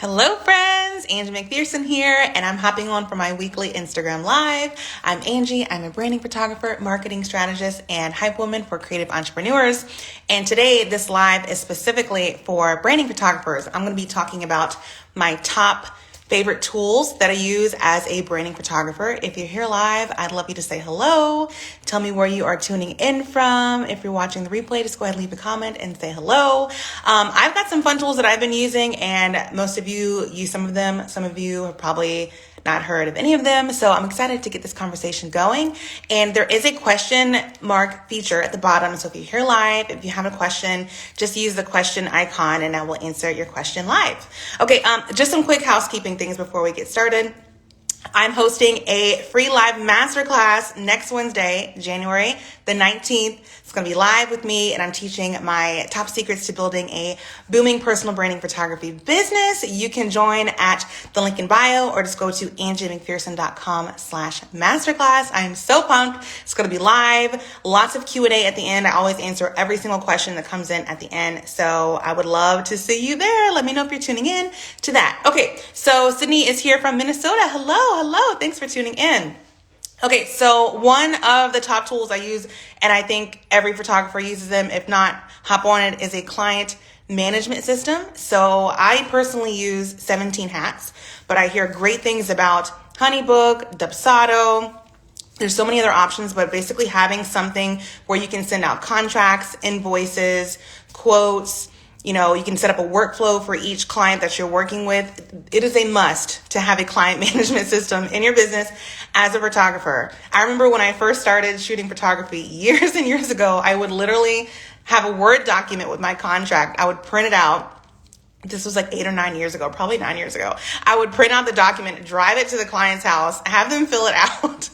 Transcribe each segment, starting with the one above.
Hello friends, Angie McPherson here, and I'm hopping on for my weekly Instagram Live. I'm Angie, I'm a branding photographer, marketing strategist, and hype woman for creative entrepreneurs. And today, this live is specifically for branding photographers. I'm going to be talking about my top favorite tools that I use as a branding photographer. If you're here live, I'd love you to say hello. Tell me where you are tuning in from. If you're watching the replay, just go ahead and leave a comment and say hello. I've got some fun tools that I've been using, and most of you use some of them. Some of you have probably not heard of any of them. So I'm excited to get this conversation going. And there is a question mark feature at the bottom. So if you're here live, if you have a question, just use the question icon and I will answer your question live. Okay, just some quick housekeeping things before we get started. I'm hosting a free live masterclass next Wednesday, January the 19th. It's going to be live with me, and I'm teaching my top secrets to building a booming personal branding photography business. You can join at the link in bio or just go to angiemcpherson.com/masterclass. I am so pumped. It's going to be live. Lots of Q&A at the end. I always answer every single question that comes in at the end. So I would love to see you there. Let me know if you're tuning in to that. Okay, so Sydney is here from Minnesota. Hello. Thanks for tuning in. Okay, so one of the top tools I use, and I think every photographer uses them, if not, hop on it, is a client management system. So I personally use 17 Hats, but I hear great things about Honeybook, Dubsado. There's so many other options, but basically having something where you can send out contracts, invoices, quotes. You know, you can set up a workflow for each client that you're working with. It is a must to have a client management system in your business as a photographer. I remember when I first started shooting photography years and years ago, I would literally have a Word document with my contract. I would print it out. This was like 8 or 9 years ago, probably 9 years ago. I would print out the document, drive it to the client's house, have them fill it out.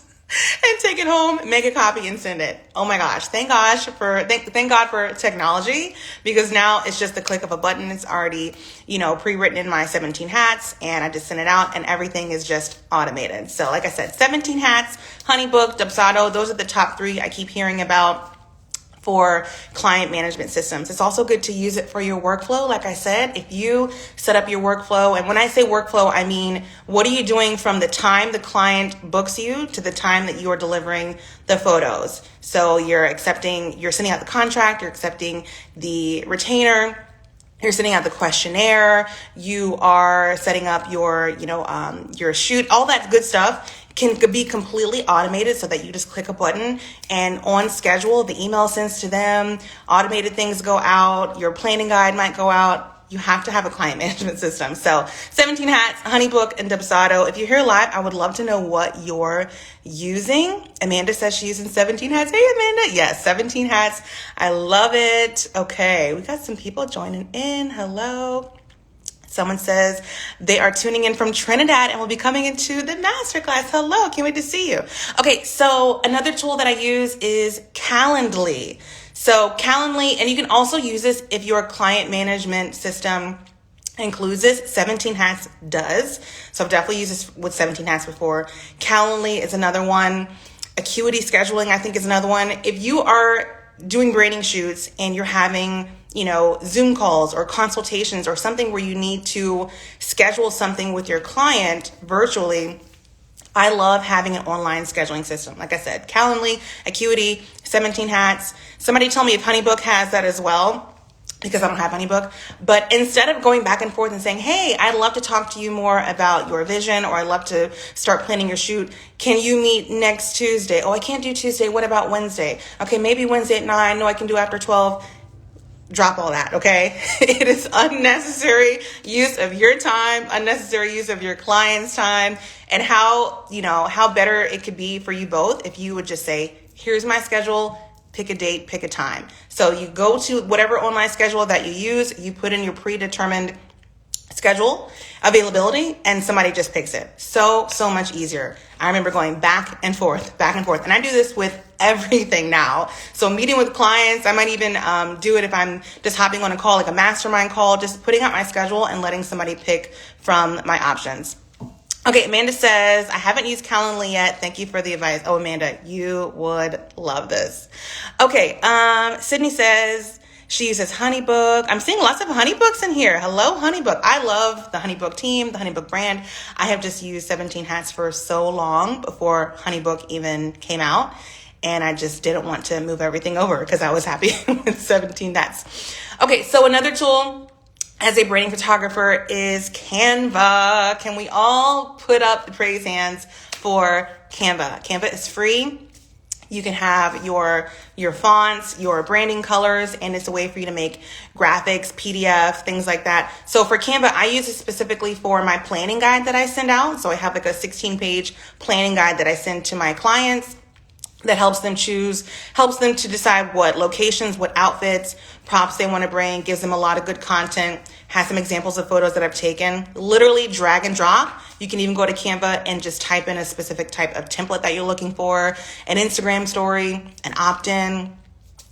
And take it home, make a copy, and send it. Oh my gosh! Thank God for technology, because now it's just the click of a button. It's already, pre-written in my 17 Hats, and I just send it out, and everything is just automated. So, like I said, 17 Hats, Honeybook, Dubsado. Those are the top 3 I keep hearing about for client management systems. It's also good to use it for your workflow. Like I said, if you set up your workflow, and when I say workflow, I mean, what are you doing from the time the client books you to the time that you are delivering the photos? So you're sending out the contract, you're accepting the retainer, you're sending out the questionnaire, you are setting up your shoot, all that good stuff can be completely automated so that you just click a button and on schedule, the email sends to them, automated things go out, your planning guide might go out. You have to have a client management system. So 17 Hats, Honeybook, and Dubsado. If you're here live, I would love to know what you're using. Amanda says she's using 17 Hats. Hey, Amanda. Yes, 17 Hats. I love it. Okay, we got some people joining in. Hello. Someone says they are tuning in from Trinidad and will be coming into the masterclass. Hello, can't wait to see you. Okay, so another tool that I use is Calendly. So Calendly, and you can also use this if your client management system includes this. 17 Hats does. So I've definitely used this with 17 Hats before. Calendly is another one. Acuity scheduling, I think, is another one. If you are doing branding shoots and you're having Zoom calls or consultations or something where you need to schedule something with your client virtually, I love having an online scheduling system. Like I said, Calendly, Acuity, 17 Hats. Somebody tell me if Honeybook has that as well, because I don't have Honeybook. But instead of going back and forth and saying, hey, I'd love to talk to you more about your vision, or I'd love to start planning your shoot. Can you meet next Tuesday? Oh, I can't do Tuesday. What about Wednesday? Okay, maybe Wednesday at 9. No, I can do after 12. Drop all that, okay? It is unnecessary use of your time, unnecessary use of your client's time, and how better it could be for you both if you would just say, here's my schedule, pick a date, pick a time. So you go to whatever online schedule that you use, you put in your predetermined schedule availability, and somebody just picks it. So much easier. I remember going back and forth. And I do this with everything now. So meeting with clients, I might even do it if I'm just hopping on a call, like a mastermind call, just putting out my schedule and letting somebody pick from my options. Okay, Amanda says, I haven't used Calendly yet. Thank you for the advice. Oh, Amanda, you would love this. Okay, Sydney says, She uses HoneyBook. I'm seeing lots of HoneyBooks in here. Hello, HoneyBook. I love the HoneyBook team, the HoneyBook brand. I have just used 17 Hats for so long before HoneyBook even came out. And I just didn't want to move everything over because I was happy with 17 Hats. Okay, so another tool as a branding photographer is Canva. Can we all put up the praise hands for Canva? Canva is free. You can have your fonts, your branding colors, and it's a way for you to make graphics, PDF, things like that. So for Canva, I use it specifically for my planning guide that I send out. So I have like a 16-page planning guide that I send to my clients that helps them to decide what locations, what outfits, props they want to bring, gives them a lot of good content, has some examples of photos that I've taken, literally drag and drop. You can even go to Canva and just type in a specific type of template that you're looking for, an Instagram story, an opt-in,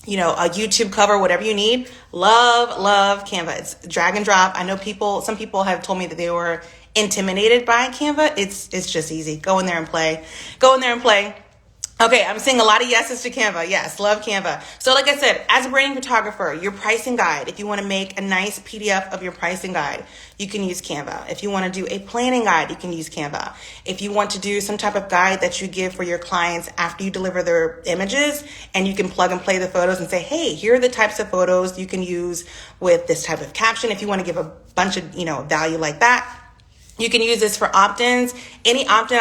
a YouTube cover, whatever you need. Love Canva. It's drag and drop. I know some people have told me that they were intimidated by Canva. It's just easy. Go in there and play. Okay, I'm seeing a lot of yeses to Canva. Yes, love Canva. So like I said, as a branding photographer, your pricing guide, if you want to make a nice PDF of your pricing guide, you can use Canva. If you want to do a planning guide, you can use Canva. If you want to do some type of guide that you give for your clients after you deliver their images, and you can plug and play the photos and say, hey, here are the types of photos you can use with this type of caption. If you want to give a bunch of, value like that, you can use this for opt-ins. Any opt-in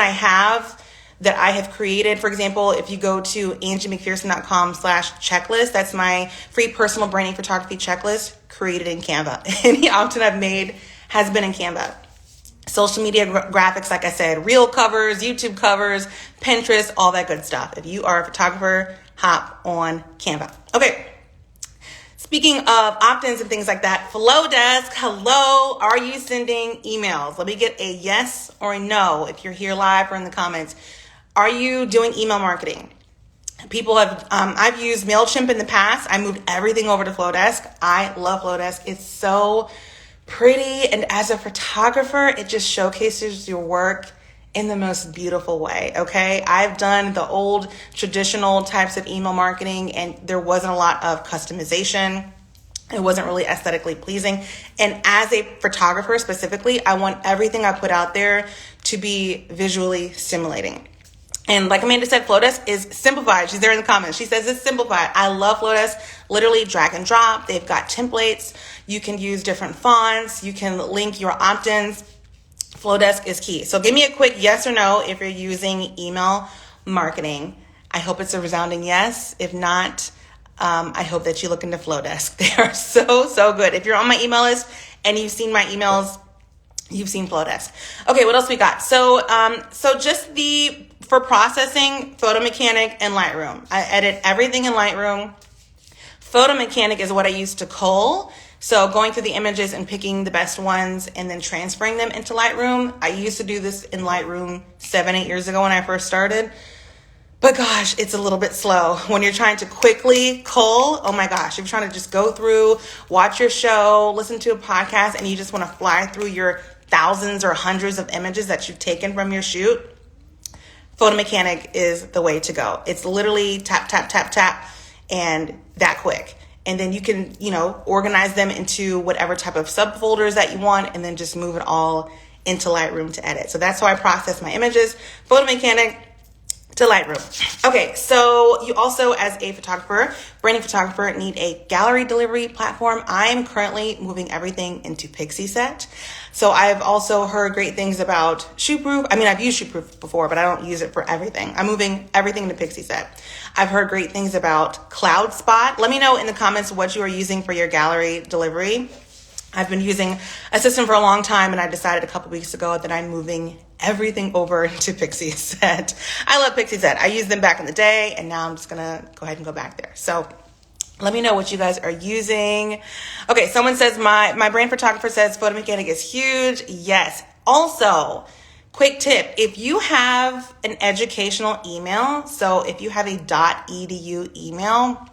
that I have created. For example, if you go to angiemcpherson.com/checklist, that's my free personal branding photography checklist created in Canva. Any opt-in I've made has been in Canva. Social media graphics, like I said, reel covers, YouTube covers, Pinterest, all that good stuff. If you are a photographer, hop on Canva. Okay. Speaking of opt-ins and things like that, Flodesk, hello, are you sending emails? Let me get a yes or a no if you're here live or in the comments. Are you doing email marketing? People have, I've used MailChimp in the past. I moved everything over to Flodesk. I love Flodesk. It's so pretty. And as a photographer, it just showcases your work in the most beautiful way. Okay. I've done the old traditional types of email marketing and there wasn't a lot of customization. It wasn't really aesthetically pleasing. And as a photographer specifically, I want everything I put out there to be visually stimulating. And like Amanda said, Flodesk is simplified. She's there in the comments. She says it's simplified. I love Flodesk. Literally drag and drop. They've got templates. You can use different fonts. You can link your opt-ins. Flodesk is key. So give me a quick yes or no if you're using email marketing. I hope it's a resounding yes. If not, I hope that you look into Flodesk. They are so good. If you're on my email list and you've seen my emails, you've seen Flodesk. Okay, what else we got? So just for processing, Photo Mechanic and Lightroom. I edit everything in Lightroom. Photo Mechanic is what I use to cull. So going through the images and picking the best ones and then transferring them into Lightroom. I used to do this in Lightroom 7-8 years ago when I first started. But gosh, it's a little bit slow when you're trying to quickly cull. Oh my gosh, if you're trying to just go through, watch your show, listen to a podcast, and you just want to fly through your thousands or hundreds of images that you've taken from your shoot, Photo Mechanic is the way to go. It's literally tap, tap, tap, tap, and that quick. And then you can, organize them into whatever type of subfolders that you want, and then just move it all into Lightroom to edit. So that's how I process my images. Photo Mechanic to Lightroom. Okay, so you also, as a photographer, branding photographer, need a gallery delivery platform. I'm currently moving everything into Pixieset. So I've also heard great things about Shootproof. I mean, I've used Shootproof before, but I don't use it for everything. I'm moving everything into Pixieset. I've heard great things about CloudSpot. Let me know in the comments what you are using for your gallery delivery. I've been using a system for a long time, and I decided a couple weeks ago that I'm moving everything over to Pixieset. I love Pixieset. I used them back in the day, and now I'm just going to go ahead and go back there. So let me know what you guys are using. Okay, someone says, my brand photographer says Photo Mechanic is huge. Yes. Also, quick tip, if you have an educational email, so if you have a .edu email,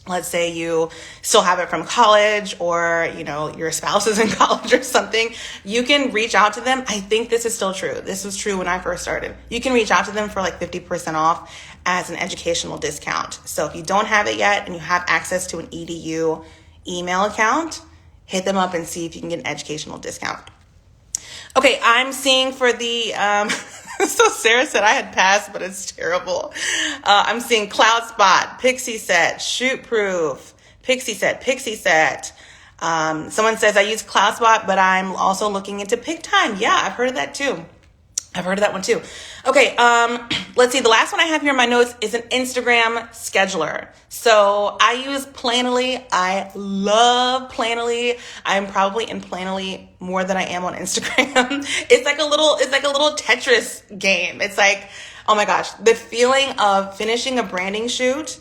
let's say you still have it from college, or your spouse is in college or something, you can reach out to them. I think this is still true. This was true when I first started. You can reach out to them for like 50% off as an educational discount. So if you don't have it yet and you have access to an edu email account, hit them up and see if you can get an educational discount. Okay, I'm seeing for the, so Sarah said I had passed, but it's terrible. I'm seeing Cloud Spot, Pixie Set, Shoot Proof, Pixie Set. Someone says I use Cloud Spot, but I'm also looking into PicTime. Yeah, I've heard of that too. I've heard of that one too. Okay, let's see. The last one I have here in my notes is an Instagram scheduler. So I use Planoly. I love Planoly. I'm probably in Planoly more than I am on Instagram. It's like a little Tetris game. It's like, oh my gosh, the feeling of finishing a branding shoot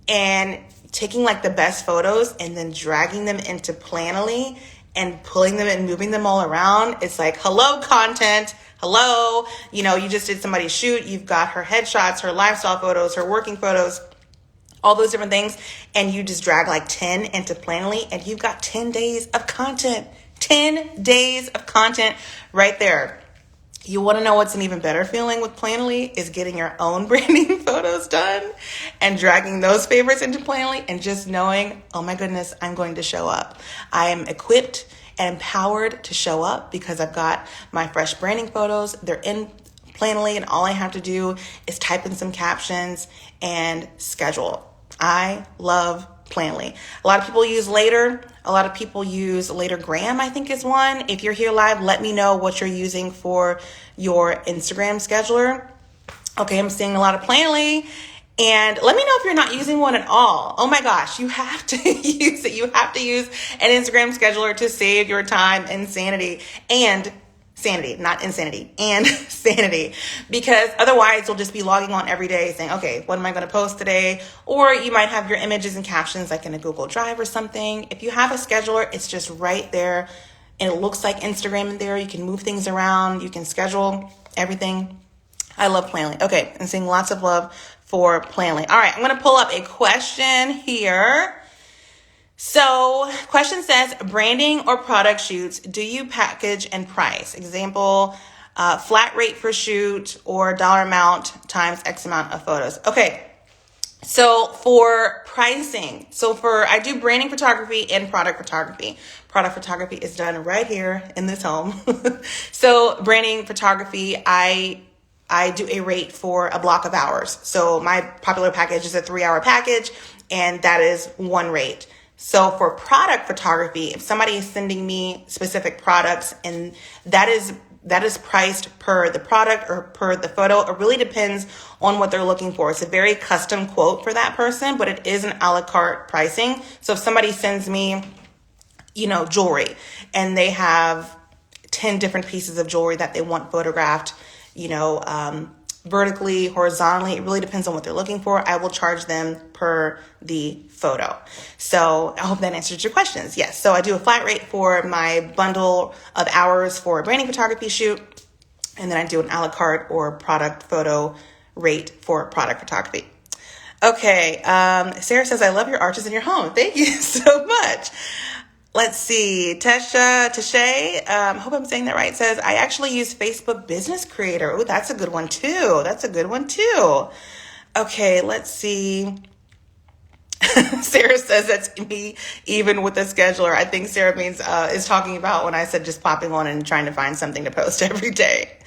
and taking like the best photos and then dragging them into Planoly and pulling them and moving them all around. It's like, hello, content. Hello. You know, you just did somebody's shoot. You've got her headshots, her lifestyle photos, her working photos, all those different things. And you just drag like 10 into Planoly and you've got 10 days of content. 10 days of content right there. You want to know what's an even better feeling with Planoly is getting your own branding photos done and dragging those favorites into Planoly and just knowing, oh my goodness, I'm going to show up. I am equipped and empowered to show up because I've got my fresh branding photos. They're in Planoly and all I have to do is type in some captions and schedule. I love Planoly. A lot of people use Later. A lot of people use Latergram, I think is one. If you're here live, let me know what you're using for your Instagram scheduler. Okay, I'm seeing a lot of Planoly. And let me know if you're not using one at all. Oh my gosh, you have to use it. You have to use an Instagram scheduler to save your time and sanity. And sanity, not insanity, and sanity, because otherwise you'll just be logging on every day saying, okay, what am I going to post today? Or you might have your images and captions like in a Google Drive or something. If you have a scheduler, it's just right there and it looks like Instagram in there. You can move things around. You can schedule everything. I love Planoly. Okay, I'm seeing lots of love for Planoly. All right, I'm going to pull up a question here. So question says, branding or product shoots, do you package and price? Example, flat rate per shoot or dollar amount times X amount of photos. Okay, so for pricing, I do branding photography and product photography. Product photography is done right here in this home. So branding photography, I do a rate for a block of hours. So my popular package is a 3-hour package and that is one rate. So for product photography, if somebody is sending me specific products and that is priced per the product or per the photo, it really depends on what they're looking for. It's a very custom quote for that person, but it is an a la carte pricing. So if somebody sends me, jewelry and they have 10 different pieces of jewelry that they want photographed, vertically, horizontally, it really depends on what they're looking for. I will charge them per the photo. So I hope that answers your questions. Yes. So I do a flat rate for my bundle of hours for a branding photography shoot. And then I do an a la carte or product photo rate for product photography. Okay. Sarah says, I love your arches in your home. Thank you so much. Let's see. Tashay, hope I'm saying that right, says, I actually use Facebook Business Creator. Oh, that's a good one too. Okay, let's see. Sarah says that's me, even with the scheduler. I think Sarah means is talking about when I said just popping on and trying to find something to post every day.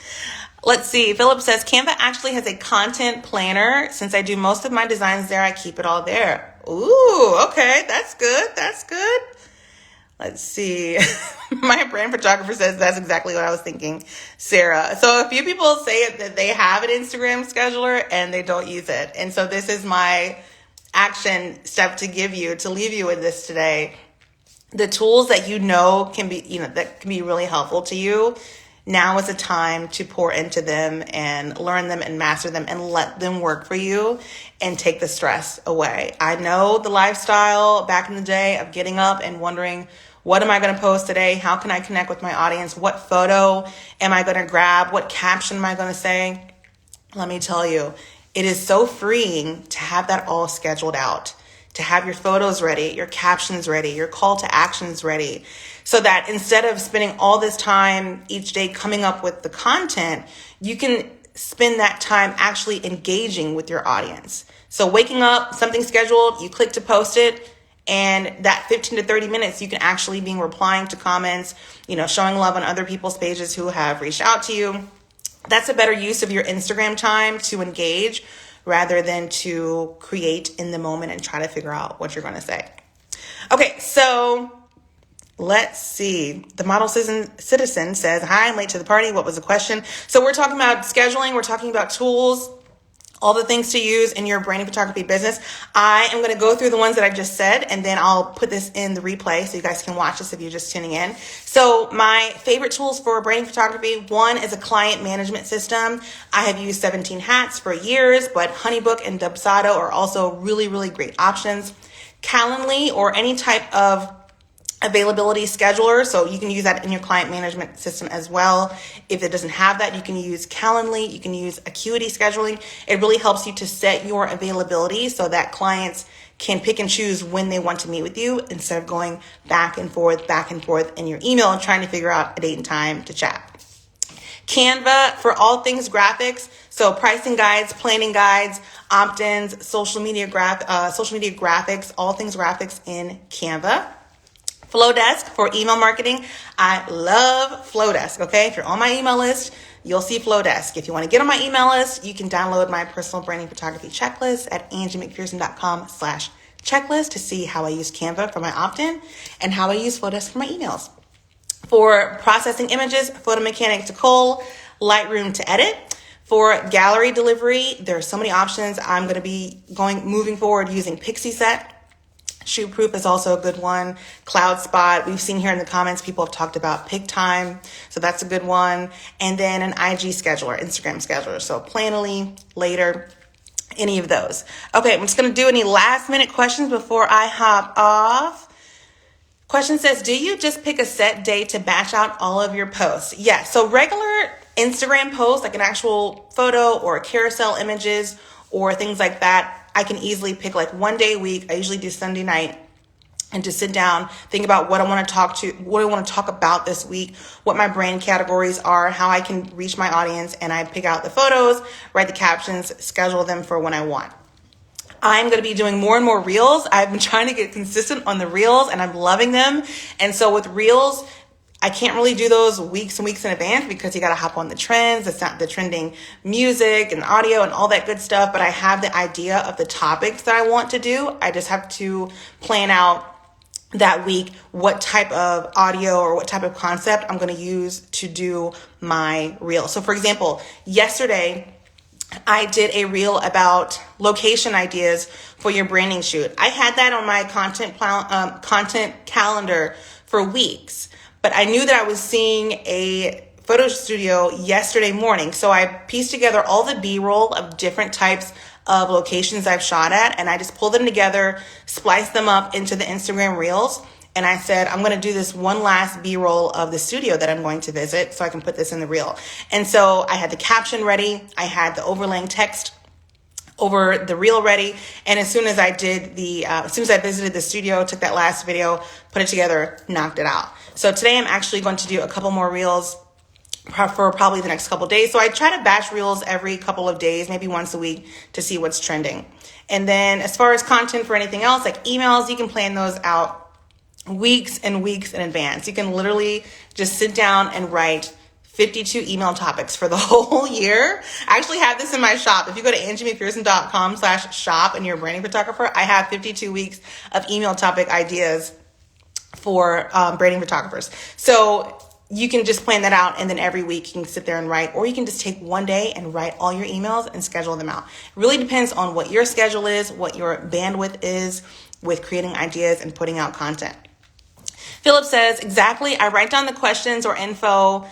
Let's see. Philip says, Canva actually has a content planner. Since I do most of my designs there, I keep it all there. Ooh, okay. That's good. Let's see. My brand photographer says that's exactly what I was thinking, Sarah. So a few people say that they have an Instagram scheduler and they don't use it. And so this is my action step to leave you with this today. The tools that can be really helpful to you. Now is the time to pour into them and learn them and master them and let them work for you and take the stress away. I know the lifestyle back in the day of getting up and wondering, what am I going to post today? How can I connect with my audience? What photo am I going to grab? What caption am I going to say? Let me tell you, it is so freeing to have that all scheduled out, to have your photos ready, your captions ready, your call to actions ready, so that instead of spending all this time each day coming up with the content, you can spend that time actually engaging with your audience. So waking up, something scheduled, you click to post it, And that 15 to 30 minutes, you can actually be replying to comments, showing love on other people's pages who have reached out to you. That's a better use of your Instagram time to engage rather than to create in the moment and try to figure out what you're going to say. Okay, so let's see. The model citizen says, hi, I'm late to the party. What was the question? So we're talking about scheduling. We're talking about tools, all the things to use in your branding photography business. I am going to go through the ones that I just said, and then I'll put this in the replay so you guys can watch this if you're just tuning in. So my favorite tools for branding photography, one is a client management system. I have used 17 Hats for years, but Honeybook and Dubsado are also really, really great options. Calendly or any type of availability scheduler, so you can use that in your client management system as well. If it doesn't have that, you can use Calendly, you can use Acuity scheduling. It really helps you to set your availability so that clients can pick and choose when they want to meet with you instead of going back and forth in your email and trying to figure out a date and time to chat. Canva for all things graphics, so pricing guides, planning guides, opt-ins, social media graphics, all things graphics in Canva. Flodesk for email marketing. I love Flodesk, okay? If you're on my email list, you'll see Flodesk. If you want to get on my email list, you can download my personal branding photography checklist at angiemcpherson.com/checklist to see how I use Canva for my opt-in and how I use Flodesk for my emails. For processing images, Photo Mechanic to cull, Lightroom to edit. For gallery delivery, there are so many options. I'm going to be moving forward using PixieSet. Shootproof is also a good one. CloudSpot. We've seen here in the comments, people have talked about PickTime. So that's a good one. And then an IG scheduler, Instagram scheduler. So Planoly, Later, any of those. Okay, I'm just going to do any last minute questions before I hop off. Question says, do you just pick a set day to batch out all of your posts? Yes. So regular Instagram posts, like an actual photo or carousel images or things like that, I can easily pick like one day a week. I usually do Sunday night and just sit down, think about what I want to talk about this week, what my brand categories are, how I can reach my audience, and I pick out the photos, write the captions, schedule them for when I want. I'm going to be doing more and more reels. I've been trying to get consistent on the reels and I'm loving them. And so with reels, I can't really do those weeks and weeks in advance because you got to hop on the trends, the trending music and audio and all that good stuff. But I have the idea of the topics that I want to do. I just have to plan out that week what type of audio or what type of concept I'm going to use to do my reel. So for example, yesterday I did a reel about location ideas for your branding shoot. I had that on my content calendar for weeks. But I knew that I was seeing a photo studio yesterday morning. So I pieced together all the B-roll of different types of locations I've shot at. And I just pulled them together, spliced them up into the Instagram Reels. And I said, I'm going to do this one last B-roll of the studio that I'm going to visit so I can put this in the reel. And so I had the caption ready. I had the overlaying text over the reel ready. And as soon as I visited the studio, took that last video, put it together, knocked it out. So today I'm actually going to do a couple more reels for probably the next couple of days. So I try to batch reels every couple of days, maybe once a week to see what's trending. And then as far as content for anything else, like emails, you can plan those out weeks and weeks in advance. You can literally just sit down and write 52 email topics for the whole year. I actually have this in my shop. If you go to angiemcpherson.com/shop and you're a branding photographer, I have 52 weeks of email topic ideas for branding photographers. So you can just plan that out, and then every week you can sit there and write, or you can just take one day and write all your emails and schedule them out. It really depends on what your schedule is, what your bandwidth is with creating ideas and putting out content. Philip says, exactly. I write down the questions or info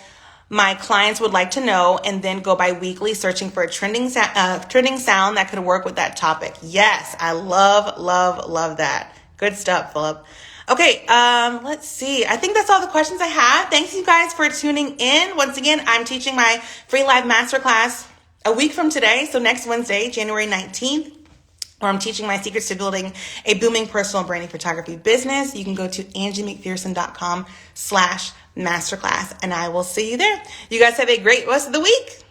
my clients would like to know and then go by weekly searching for a trending sound that could work with that topic. Yes, I love that. Good stuff, Philip. Okay, let's see. I think that's all the questions I have. Thanks you guys for tuning in. Once again, I'm teaching my free live masterclass a week from today. So next Wednesday, January 19th, where I'm teaching my secrets to building a booming personal branding photography business. You can go to angiemcpherson.com/masterclass and I will see you there. You guys have a great rest of the week.